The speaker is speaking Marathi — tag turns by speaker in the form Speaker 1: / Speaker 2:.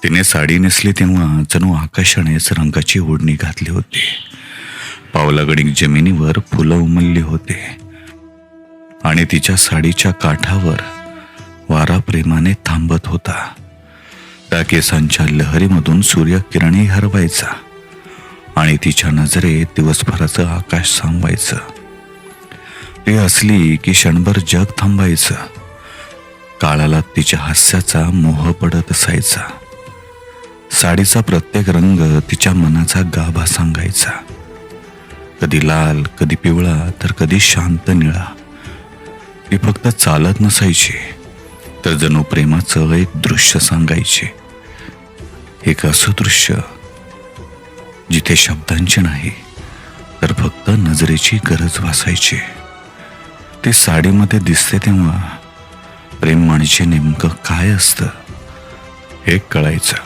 Speaker 1: तिने साडी नेसली तेव्हा जणू आकाशानेच रंगाची ओढणी घातली होती. पावलागणिक जमिनीवर फुलं उमलली होते आणि तिच्या साडीच्या काठावर वारा प्रेमाने थांबत होता. त्या केसांच्या लहरीमधून सूर्यकिरणही हरवायचा आणि तिच्या नजरेत दिवसभराचं आकाश सांभायचं. ती असली की क्षणभर जग थांबायचं. काळाला तिच्या हास्याचा मोह पडत असायचा. साडीचा प्रत्येक रंग तिच्या मनाचा गाभा सांगायचा. कधी लाल, कधी पिवळा, तर कधी शांत निळा. ती फक्त चालत नसायची, तर जणू प्रेमाचं एक दृश्य सांगायची. एक असं दृश्य जिथे शब्दांची नाही, तर फक्त नजरेची गरज भासायची. ती साडीमध्ये दिसते तेव्हा प्रेम म्हणजे नेमकं काय असतं हे कळायचं.